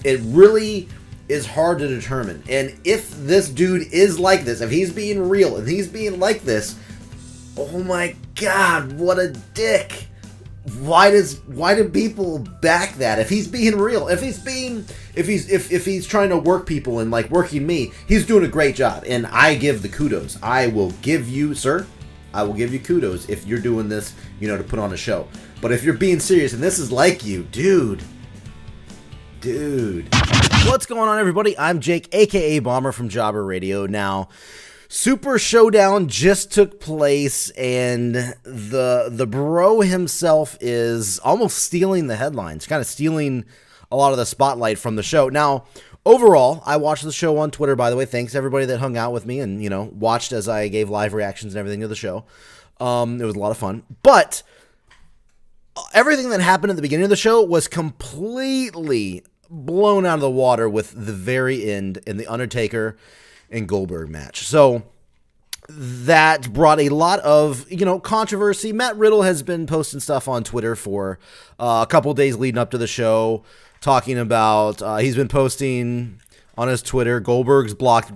It really is hard to determine. And if this dude is like this, if he's being real, if he's being like this, oh my God, what a dick. Why do people back that? If he's being real, if he's trying to work people and like working me, he's doing a great job. And I give the kudos. I will give you, sir, I will give you kudos if you're doing this, you know, to put on a show. But if you're being serious and this is like you, dude. What's going on, everybody? I'm Jake, aka Bomber from Jobber Radio. Now, Super Showdown just took place, and the bro himself is almost stealing the headlines, kind of stealing a lot of the spotlight from the show. Now, overall, I watched the show on Twitter, by the way. Thanks everybody that hung out with me and, you know, watched as I gave live reactions and everything to the show. It was a lot of fun. But everything that happened at the beginning of the show was completely blown out of the water with the very end in the Undertaker and Goldberg match. So that brought a lot of, you know, controversy. Matt Riddle has been posting stuff on Twitter for a couple days leading up to the show, talking about, he's been posting on his Twitter, Goldberg has blocked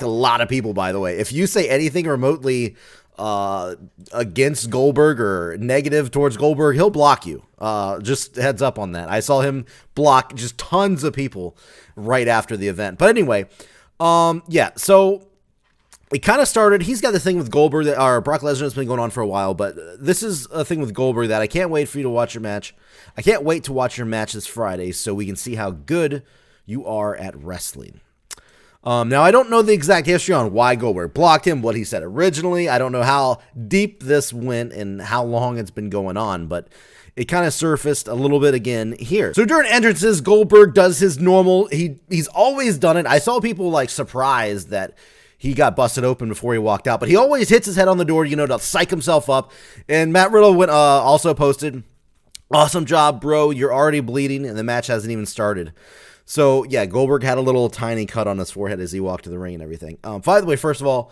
a lot of people, by the way. If you say anything remotely against Goldberg or negative towards Goldberg, he'll block you. Just heads up on that. I saw him block just tons of people right after the event. But anyway, yeah, so it kind of started. He's got the thing with Goldberg that Brock Lesnar has been going on for a while, but this is a thing with Goldberg that I can't wait for you to watch your match. I can't wait to watch your match this Friday so we can see how good you are at wrestling. Now, I don't know the exact history on why Goldberg blocked him, what he said originally. I don't know how deep this went and how long it's been going on, but it kind of surfaced a little bit again here. So during entrances, Goldberg does his normal. He's always done it. I saw people like surprised that he got busted open before he walked out, but he always hits his head on the door, you know, to psych himself up. And Matt Riddle went, also posted, "Awesome job, bro. You're already bleeding, and the match hasn't even started." So, yeah, Goldberg had a little tiny cut on his forehead as he walked to the ring and everything. By the way, first of all,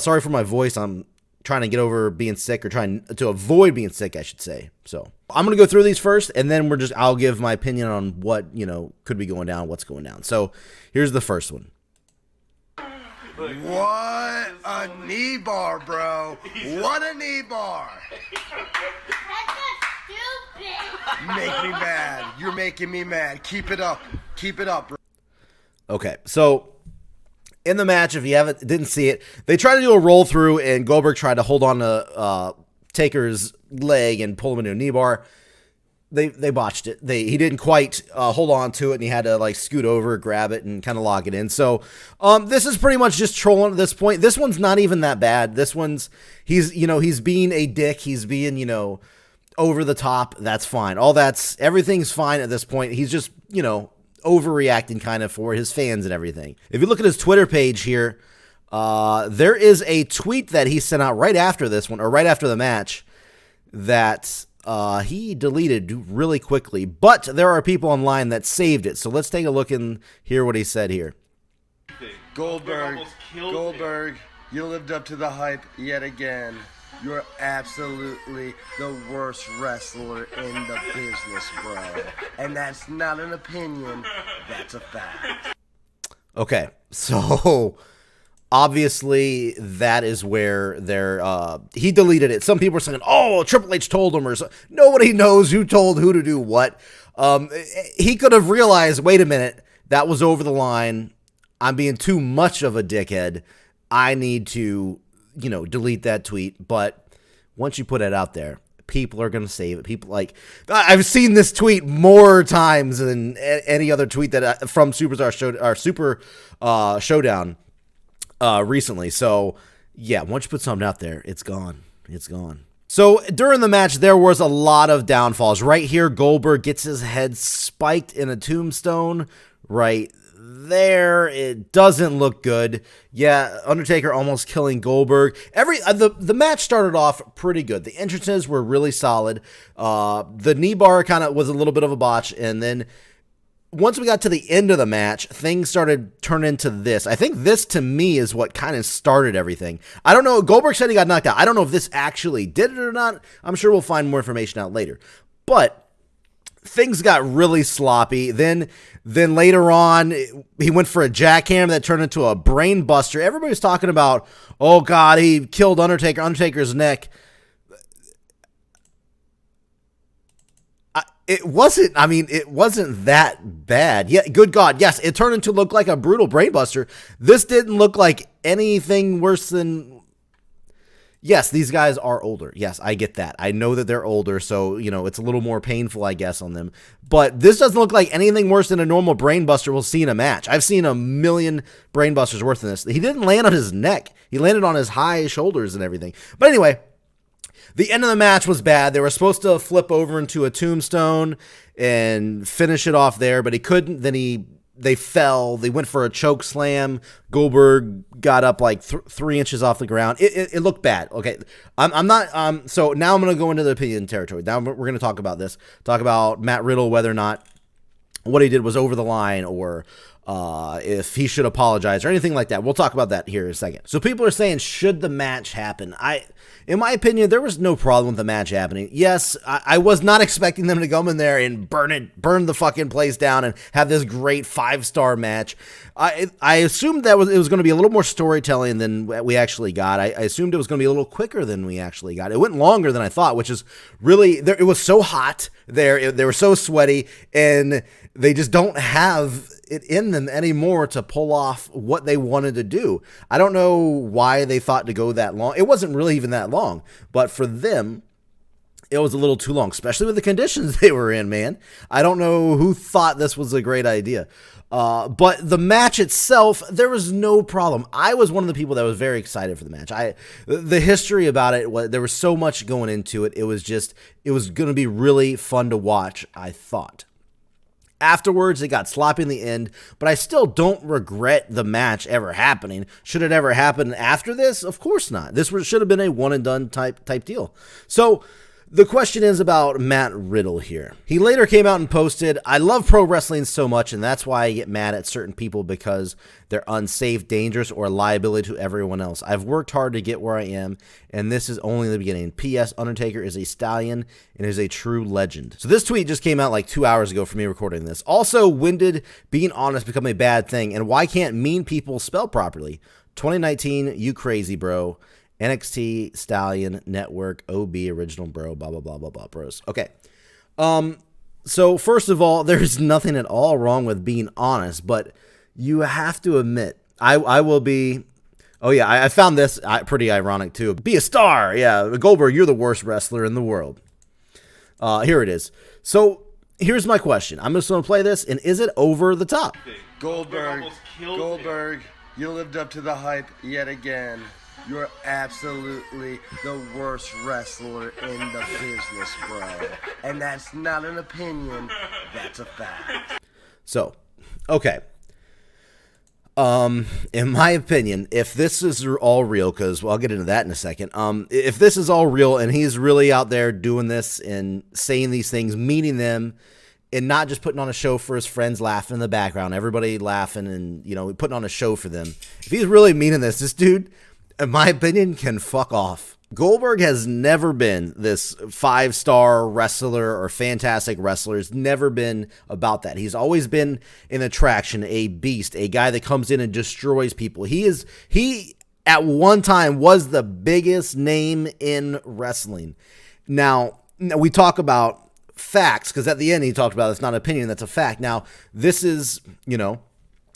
sorry for my voice. I'm trying to get over being sick, or trying to avoid being sick, I should say. So, I'm going to go through these first, and then I'll give my opinion on what, you know, could be going down, what's going down. So, here's the first one. What a knee bar, bro. What a knee bar. Make me mad. You're making me mad. Keep it up. Keep it up, bro. Okay, so in the match, if you didn't see it, they tried to do a roll through, and Goldberg tried to hold on to Taker's leg and pull him into a knee bar. They botched it. He didn't quite hold on to it, and he had to like scoot over, grab it, and kind of lock it in. So this is pretty much just trolling at this point. This one's not even that bad. This one's he's being a dick. He's being, you know, over the top. That's fine. Everything's fine at this point. He's just, you know, overreacting kind of for his fans and everything. If you look at his Twitter page here, there is a tweet that he sent out right after this one, or right after the match, that he deleted really quickly, but there are people online that saved it. So let's take a look and hear what he said here. Goldberg, you lived up to the hype yet again. You're absolutely the worst wrestler in the business, bro. And that's not an opinion, that's a fact. Okay, so obviously that is where he deleted it. Some people are saying, oh, Triple H told him, or so. Nobody knows who told who to do what. He could have realized, wait a minute, that was over the line. I'm being too much of a dickhead. I need to, you know, delete that tweet. But once you put it out there, people are going to save it. People like, I've seen this tweet more times than any other tweet that from Super Showdown recently. So yeah, once you put something out there, it's gone. It's gone. So during the match, there was a lot of downfalls. Right here, Goldberg gets his head spiked in a tombstone right there. It doesn't look good. Yeah, Undertaker almost killing Goldberg. The match started off pretty good. The entrances were really solid. The knee bar kind of was a little bit of a botch, and then once we got to the end of the match, things started turning into this. I think this, to me, is what kind of started everything. I don't know. Goldberg said he got knocked out. I don't know if this actually did it or not. I'm sure we'll find more information out later. But things got really sloppy. Then later on, he went for a jackhammer that turned into a brain buster. Everybody was talking about, oh God, he killed Undertaker, Undertaker's neck. It wasn't that bad. Yeah, good God. Yes, it turned into look like a brutal brainbuster. This didn't look like anything worse than... Yes, these guys are older. Yes, I get that. I know that they're older, so, it's a little more painful, I guess, on them. But this doesn't look like anything worse than a normal brainbuster we'll see in a match. I've seen a million brainbusters worth in this. He didn't land on his neck. He landed on his high shoulders and everything. But anyway... The end of the match was bad. They were supposed to flip over into a tombstone and finish it off there, but he couldn't. Then they fell. They went for a choke slam. Goldberg got up like 3 inches off the ground. It looked bad. Okay, I'm not. So now I'm going to go into the opinion territory. Now we're going to talk about this. Talk about Matt Riddle, whether or not what he did was over the line, or if he should apologize or anything like that. We'll talk about that here in a second. So people are saying, should the match happen? In my opinion, there was no problem with the match happening. Yes, I was not expecting them to come in there and burn the fucking place down and have this great 5-star match. I assumed that it was going to be a little more storytelling than we actually got. I assumed it was going to be a little quicker than we actually got. It went longer than I thought, which is really, it was so hot there. They were so sweaty, and they just don't have it in them anymore to pull off what they wanted to do. I don't know why they thought to go that long. It wasn't really even that long, but for them, it was a little too long, especially with the conditions they were in, man. I don't know who thought this was a great idea. But the match itself, there was no problem. I was one of the people that was very excited for the match. The history about it, there was so much going into it. It was going to be really fun to watch, I thought. Afterwards, it got sloppy in the end, but I still don't regret the match ever happening. Should it ever happen after this? Of course not. This should have been a one-and-done type deal. So the question is about Matt Riddle here. He later came out and posted, I love pro wrestling so much, and that's why I get mad at certain people, because they're unsafe, dangerous, or a liability to everyone else. I've worked hard to get where I am, and this is only the beginning. P.S. Undertaker is a stallion and is a true legend. So this tweet just came out like 2 hours ago for me recording this. Also, when did being honest become a bad thing, and why can't mean people spell properly? 2019, you crazy, bro. NXT, Stallion, Network, OB, Original Bro, blah, blah, blah, blah, blah, bros. Okay. So first of all, there's nothing at all wrong with being honest, but you have to admit, I will be, oh yeah, I found this pretty ironic too. Be a star. Yeah, Goldberg, you're the worst wrestler in the world. Here it is. So here's my question. I'm just going to play this, and is it over the top? Goldberg, you lived up to the hype yet again. You're absolutely the worst wrestler in the business, bro. And that's not an opinion, that's a fact. So, okay. In my opinion, if this is all real, because I'll get into that in a second. If this is all real and he's really out there doing this and saying these things, meaning them, and not just putting on a show for his friends, laughing in the background, everybody laughing and, putting on a show for them. If he's really meaning this dude, in my opinion, can fuck off. Goldberg has never been this 5-star wrestler or fantastic wrestler. It's never been about that. He's always been an attraction, a beast, a guy that comes in and destroys people. He at one time was the biggest name in wrestling. Now we talk about facts, because at the end he talked about it's not an opinion, that's a fact. Now this is,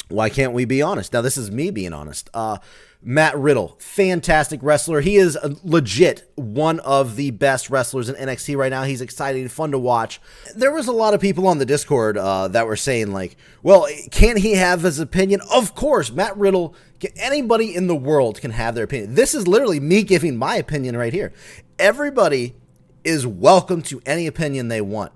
why can't we be honest? Now this is me being honest. Matt Riddle, fantastic wrestler. He is legit one of the best wrestlers in NXT right now. He's exciting, fun to watch. There was a lot of people on the Discord that were saying, like, well, can't he have his opinion? Of course, Matt Riddle, anybody in the world can have their opinion. This is literally me giving my opinion right here. Everybody is welcome to any opinion they want.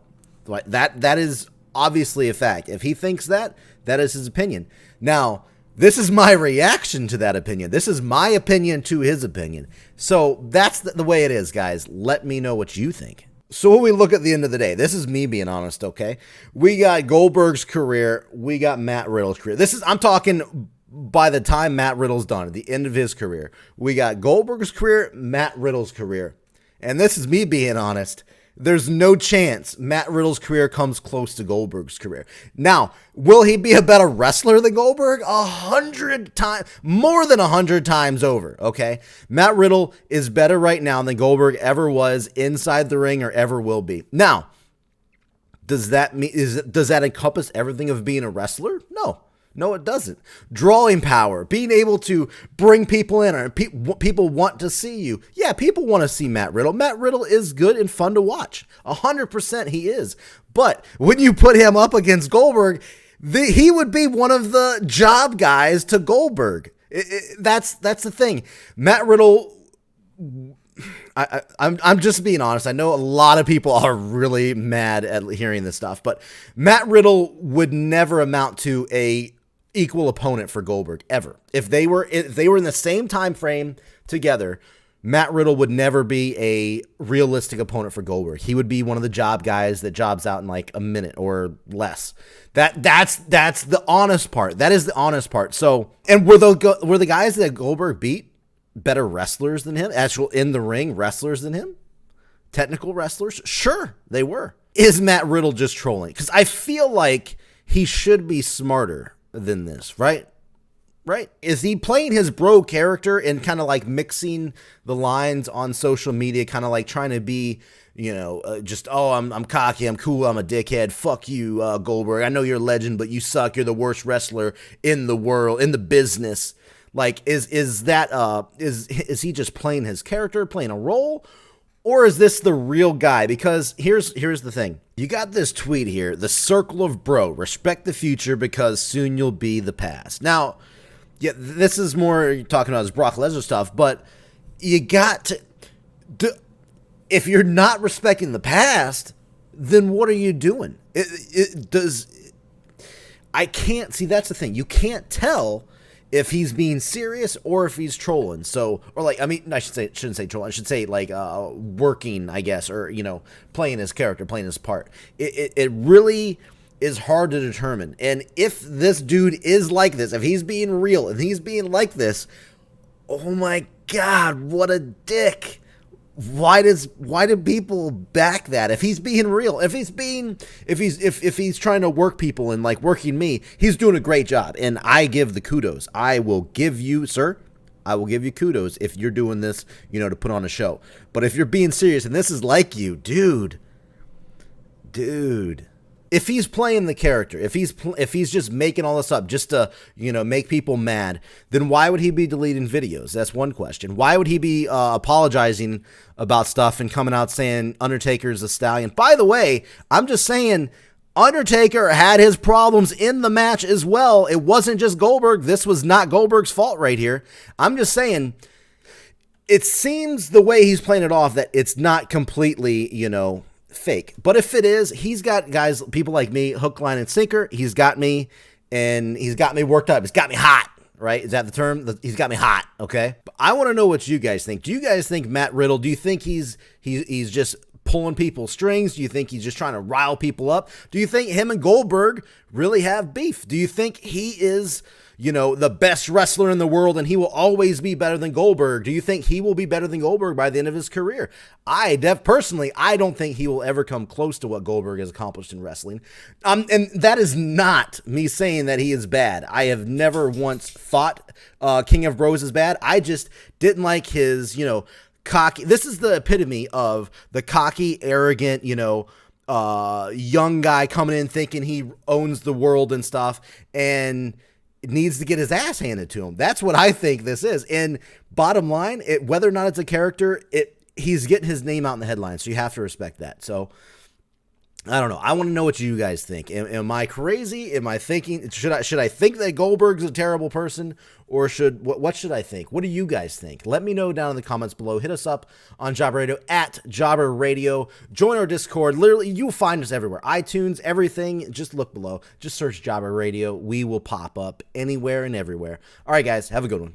That is obviously a fact. If he thinks that is his opinion. Now, this is my reaction to that opinion. This is my opinion to his opinion. So that's the way it is, guys. Let me know what you think. So when we look at the end of the day, this is me being honest, okay? We got Goldberg's career. We got Matt Riddle's career. I'm talking by the time Matt Riddle's done, at the end of his career. We got Goldberg's career, Matt Riddle's career. And this is me being honest. there's no chance Matt Riddle's career comes close to Goldberg's career. Now, will he be a better wrestler than Goldberg? 100 times, more than 100 times over, okay? Matt Riddle is better right now than Goldberg ever was inside the ring or ever will be. Now, does that encompass everything of being a wrestler? No. No, it doesn't. Drawing power, being able to bring people in, or people want to see you. Yeah, people want to see Matt Riddle. Matt Riddle is good and fun to watch. 100% he is. But when you put him up against Goldberg, he would be one of the job guys to Goldberg. That's the thing. Matt Riddle, I'm just being honest. I know a lot of people are really mad at hearing this stuff, but Matt Riddle would never amount to a equal opponent for Goldberg ever. If they were in the same time frame together, Matt Riddle would never be a realistic opponent for Goldberg. He would be one of the job guys that jobs out in like a minute or less. That's the honest part. That is the honest part. So, and were the guys that Goldberg beat better wrestlers than him? Actual in the ring wrestlers than him? Technical wrestlers? Sure, they were. Is Matt Riddle just trolling? Because I feel like he should be smarter than this, right? Right? Is he playing his bro character and kind of like mixing the lines on social media, kind of like trying to be, just, I'm cocky, I'm cool, I'm a dickhead, fuck you, Goldberg, I know you're a legend, but you suck, you're the worst wrestler in the world, in the business. Like, is he just playing his character, playing a role? Or is this the real guy? Because here's the thing. You got this tweet here, the circle of bro, respect the future because soon you'll be the past. Now, yeah, this is more you're talking about his Brock Lesnar stuff, but you got to, if you're not respecting the past, then what are you doing? I can't see, that's the thing. You can't tell if he's being serious or if he's trolling. So, or like, I mean, shouldn't say trolling. I should say like working, I guess, or, playing his character, playing his part. It really is hard to determine. And if this dude is like this, if he's being real and he's being like this, oh my God, what a dick. Why do people back that? If he's being real, if he's trying to work people and like working me, he's doing a great job. And I give the kudos. I will give you, sir, I will give you kudos if you're doing this, to put on a show. But if you're being serious and this is like you, dude, if he's playing the character, if he's just making all this up just to, make people mad, then why would he be deleting videos? That's one question. Why would he be apologizing about stuff and coming out saying Undertaker's a stallion? By the way, I'm just saying Undertaker had his problems in the match as well. It wasn't just Goldberg. This was not Goldberg's fault right here. I'm just saying it seems the way he's playing it off that it's not completely, fake. But if it is, he's got guys, people like me, hook, line, and sinker. He's got me, and he's got me worked up. He's got me hot, right? Is that the term? He's got me hot, okay? But I want to know what you guys think. Do you guys think Matt Riddle, do you think he's just pulling people's strings? Do you think he's just trying to rile people up? Do you think him and Goldberg really have beef? Do you think he is, the best wrestler in the world and he will always be better than Goldberg? Do you think he will be better than Goldberg by the end of his career? Personally, I don't think he will ever come close to what Goldberg has accomplished in wrestling. And that is not me saying that he is bad. I have never once thought King of Bros is bad. I just didn't like his, cocky. This is the epitome of the cocky, arrogant, young guy coming in thinking he owns the world and stuff, and needs to get his ass handed to him. That's what I think this is. And bottom line, whether or not it's a character, he's getting his name out in the headlines, so you have to respect that. So I don't know. I want to know what you guys think. Am I crazy? Am I thinking, should I think that Goldberg's a terrible person, or what should I think? What do you guys think? Let me know down in the comments below. Hit us up on Jobber Radio at Jobber Radio. Join our Discord. Literally, you'll find us everywhere. iTunes, everything. Just look below. Just search Jobber Radio. We will pop up anywhere and everywhere. All right, guys. Have a good one.